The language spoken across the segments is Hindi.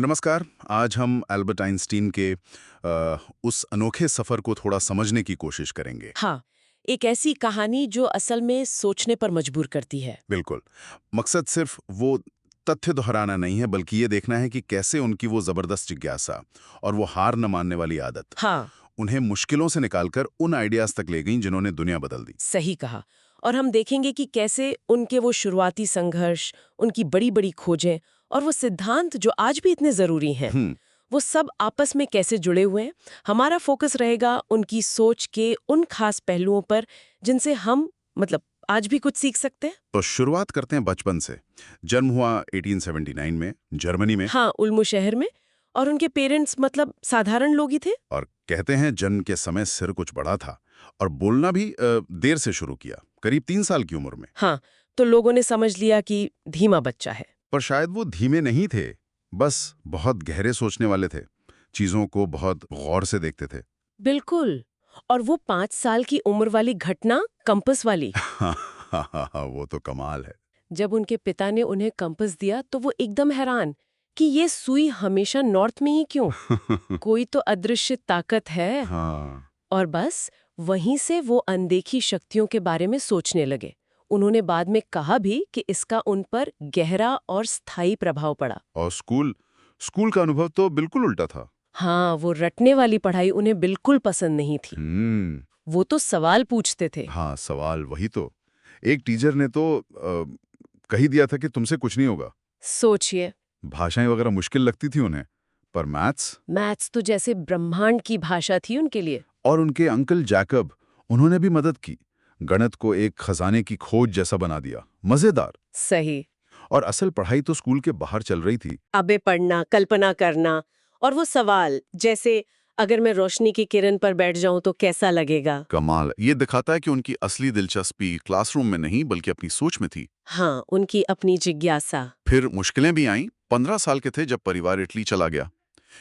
नमस्कार। आज हम एल्बर्ट आइंस्टीन के उस अनोखे सफ़र को थोड़ा समझने की कोशिश करेंगे। हाँ, एक ऐसी कहानी जो असल में सोचने पर मजबूर करती है। बिल्कुल। मकसद सिर्फ वो तथ्य दोहराना नहीं है, बल्कि ये देखना है कि कैसे उनकी वो ज़बरदस्त जिज्ञासा और वो हार न मानने वाली आदत, हाँ, उन्हें मुश्किलों से निकालकर उन आइडियाज़ तक ले गईं जिन्होंने दुनिया बदल दी। सही कहा। और हम देखेंगे कि कैसे उनके वो शुरुआती संघर्ष, उनकी बड़ी-बड़ी खोजें और वो सिद्धांत जो आज भी इतने ज़रूरी हैं, हम्म। वो सब आपस में कैसे जुड़े हुए हैं। हमारा फोकस रहेगा उनकी सोच के उन खास पहलुओं पर जिनसे हम आज भी कुछ सीख सकते हैं। तो शुरुआत करते हैं बचपन से। जन्म हुआ 1879 में, जर्मनी में। हाँ, उल्मू शहर में। और उनके पेरेंट्स साधारण लोग ही थे। और कहते हैं जन्म के समय सिर कुछ बड़ा था और बोलना भी देर से शुरू किया, करीब 3 साल की उम्र में। हाँ, तो लोगों ने समझ लिया कि धीमा बच्चा है। पर शायद वो धीमे नहीं थे, बस बहुत गहरे सोचने वाले थे। चीजों को बहुत गौर से देखते थे। बिल्कुल। और वो 5 साल की उम्र वाली घटना, कंपस वाली। वो तो कमाल है। जब उनके पिता ने उन्हें कंपस दिया तो वो एकदम हैरान कि ये सुई हमेशा नॉर्थ में ही क्यों? कोई तो अदृश्य ताकत है। हाँ। और बस वहीं से वो अनदेखी शक्तियों के बारे में सोचने लगे। उन्होंने बाद में कहा भी कि इसका उन पर गहरा और स्थायी प्रभाव पड़ा। और स्कूल स्कूल का अनुभव तो बिल्कुल उल्टा था। हाँ, वो रटने वाली पढ़ाई उन्हें बिल्कुल पसंद नहीं थी। हम्म। वो तो सवाल पूछते थे। हाँ, सवाल वही तो। एक टीचर ने तो कही दिया था कि तुमसे कुछ नहीं होगा। सोचिए, भाषाएं वगैरह मुश्किल लगती थी उन्हें, पर मैथ्स। मैथ्स तो जैसे ब्रह्मांड की भाषा थी उनके लिए। और उनके अंकल जैकब, उन्होंने भी मदद की। गणित को एक खजाने की खोज जैसा बना दिया। मजेदार। सही। और असल पढ़ाई तो स्कूल के बाहर चल रही थी। अबे पढ़ना, कल्पना करना और वो सवाल जैसे अगर मैं रोशनी की किरण पर बैठ जाऊं तो कैसा लगेगा। कमाल। ये दिखाता है कि उनकी असली दिलचस्पी क्लासरूम में नहीं बल्कि अपनी सोच में थी। हाँ, उनकी अपनी जिज्ञासा। फिर मुश्किलें भी आईं। 15 साल के थे जब परिवार इटली चला गया।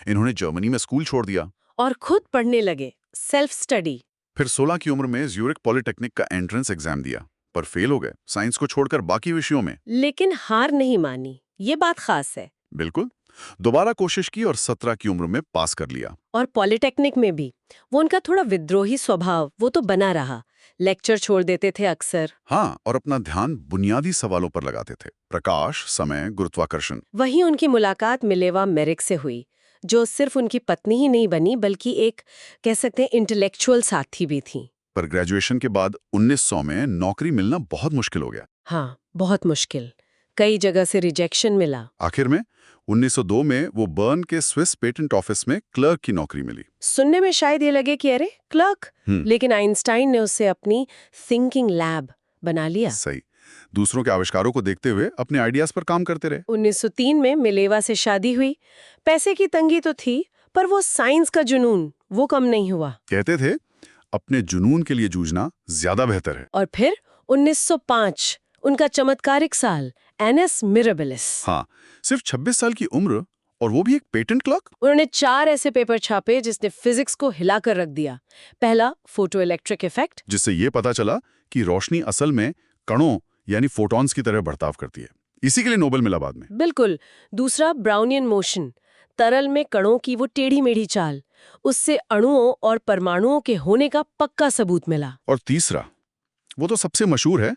इन्होंने जर्मनी में स्कूल छोड़ दिया। और खुद पढ़ने लगे, सेल्फ स्टडी। फिर 16 की उम्र में ज्यूरिक पॉलिटेक्निक का एंट्रेंस एग्जाम दिया, पर फेल हो गए साइंस को छोड़कर बाकी विषयों में। लेकिन हार नहीं मानी, ये बात खास है। बिल्कुल। दोबारा कोशिश की और 17 की उम्र में पास कर लिया। और पॉलिटेक्निक में भी वो उनका थोड़ा विद्रोही स्वभाव वो तो बना रहा। लेक्चर छोड़ देते थे अक्सर। हाँ, और अपना ध्यान बुनियादी सवालों पर लगाते थे। प्रकाश, समय, गुरुत्वाकर्षण। वहीं उनकी मुलाकात मिलेवा मेरिक से हुई, जो सिर्फ उनकी पत्नी ही नहीं बनी बल्कि एक कह सकते हैं इंटेलेक्चुअल साथी भी थी। पर ग्रेजुएशन के बाद 1900 में नौकरी मिलना बहुत मुश्किल हो गया। हाँ, बहुत मुश्किल। कई जगह से रिजेक्शन मिला। आखिर में 1902 में वो बर्न के स्विस पेटेंट ऑफिस में क्लर्क की नौकरी मिली। सुनने में शायद ये लगे कि अरे क्लर्क, हम्म। लेकिन आइंस्टाइन ने उसे अपनी थिंकिंग लैब बना लिया। सही। दूसरों के आविष्कारों को देखते हुए अपने आइडियाज पर काम करते रहे। 1903 में मिलेवा से शादी हुई। पैसे की तंगी तो थी, पर वो साइंस का जुनून वो कम नहीं हुआ। कहते थे अपने जुनून के लिए जूझना ज्यादा बेहतर है। और फिर 1905 उनका चमत्कारिक साल, एनएस मिराबिलिस। हाँ, सिर्फ 26 साल की उम्र और वो भी एक पेटेंट क्लर्क। उन्होंने 4 ऐसे पेपर छापे जिसने फिजिक्स को हिलाकर रख दिया। पहला, फोटो इलेक्ट्रिक इफेक्ट। जिससे ये पता चला कि रोशनी असल में कणों यानी फोटॉन्स की तरह बर्ताव करती है। इसी के लिए नोबेल मिला बाद में। बिल्कुल। दूसरा, ब्राउनियन मोशन, तरल में कणों की वो टेढ़ी मेढ़ी चाल। उससे अणुओं और परमाणुओं के होने का पक्का सबूत मिला। और तीसरा, वो तो सबसे मशहूर है,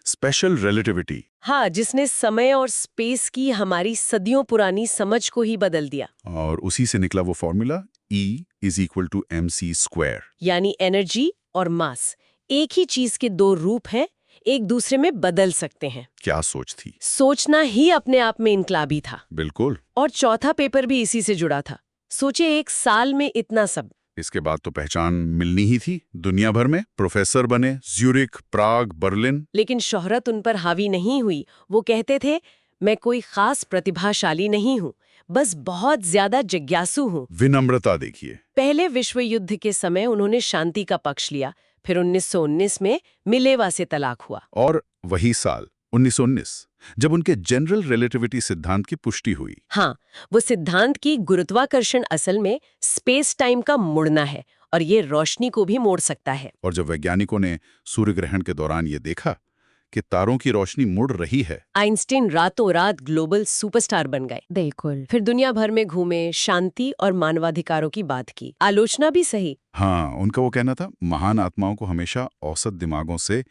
स्पेशल रिलेटिविटी। हाँ, जिसने समय और स्पेस की हमारी सदियों पुरानी समझ को ही बदल दिया। और उसी से निकला वो फॉर्मूला E = mc²। यानी एनर्जी और मास एक ही चीज के दो रूप हैं, एक दूसरे में बदल सकते हैं। क्या सोच थी। सोचना ही अपने आप में इनकलाबी था। बिल्कुल। और चौथा पेपर भी इसी से जुड़ा था। सोचे, एक साल में इतना सब। इसके बाद तो पहचान मिलनी ही थी। दुनिया भर में प्रोफेसर बने, ज्यूरिक, प्राग, बर्लिन। लेकिन शोहरत उन पर हावी नहीं हुई। वो कहते थे, मैं कोई खास प्रतिभाशाली नहीं हूँ, बस बहुत ज्यादा जिज्ञासु हूँ। विनम्रता देखिए। पहले विश्व युद्ध के समय उन्होंने शांति का पक्ष लिया। फिर 1919 में मिलेवा से तलाक हुआ। और वही साल 1919 जब उनके जनरल रिलेटिविटी सिद्धांत की पुष्टि हुई। हाँ, वो सिद्धांत की गुरुत्वाकर्षण असल में स्पेस टाइम का मुड़ना है और ये रोशनी को भी मोड़ सकता है। और जब वैज्ञानिकों ने सूर्य ग्रहण के दौरान ये देखा कि तारों की रोशनी मुड़ रही है। आइंस्टीन रातों रात ग्लोबल सुपरस्टार बन गए। बिल्कुल। फिर दुनिया भर में घूमे, शांति और मानवाधिकारों की बात की। आलोचना भी सही। हाँ, उनका वो कहना था, महान आत्माओं को हमेशा औसत दिमागों से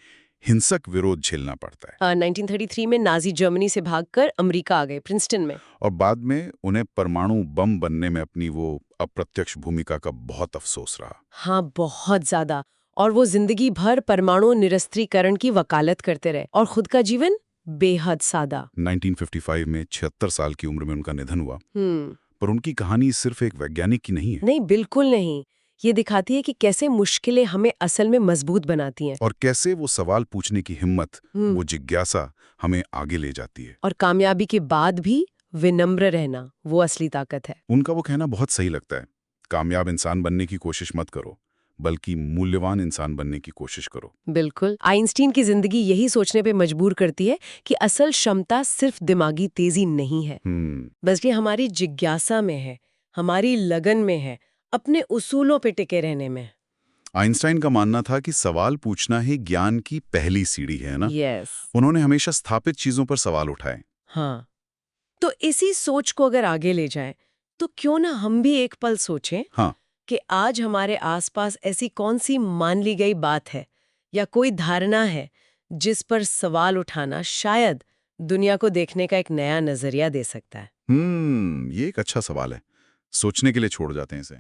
हिंसक विरोध झेलना पड़ता है। 1933 में नाजी जर्मनी से भागकर अमेरिका आ गए, प्रिंसटन में। और बाद में उन्हें परमाणु बम बनने में अपनी वो अप्रत्यक्ष भूमिका का बहुत अफसोस रहा। हाँ, बहुत ज्यादा। और वो जिंदगी भर परमाणु निरस्त्रीकरण की वकालत करते रहे और खुद का जीवन बेहद सादा। 1955 में 76 साल की उम्र में उनका निधन हुआ। पर उनकी कहानी सिर्फ एक वैज्ञानिक की नहीं है। नहीं, बिल्कुल नहीं। ये दिखाती है कि कैसे मुश्किलें हमें असल में मजबूत बनाती हैं। और कैसे वो सवाल पूछने की हिम्मत, वो जिज्ञासा हमें आगे ले जाती है। और कामयाबी के बाद भी विनम्र रहना, वो असली ताकत है। उनका वो कहना बहुत सही लगता है, कामयाब इंसान बनने की कोशिश मत करो, बल्कि मूल्यवान इंसान बनने की कोशिश करो। बिल्कुल। आइंस्टीन की जिंदगी यही सोचने पे मजबूर करती है कि असल क्षमता सिर्फ दिमागी तेजी नहीं है, बल्कि हमारी जिज्ञासा में है, हमारी लगन में है, अपने उसूलों पे टिके रहने में। आइंस्टाइन का मानना था कि सवाल पूछना ही ज्ञान की पहली सीढ़ी है ना। यस। उन्होंने हमेशा स्थापित चीजों पर सवाल उठाए। हाँ, तो इसी सोच को अगर आगे ले जाएं, तो क्यों ना हम भी एक पल सोचें हाँ, कि आज हमारे आसपास ऐसी कौन सी मान ली गई बात है या कोई धारणा है जिस पर सवाल उठाना शायद दुनिया को देखने का एक नया नजरिया दे सकता है। ये एक अच्छा सवाल है। सोचने के लिए छोड़ जाते हैं इसे।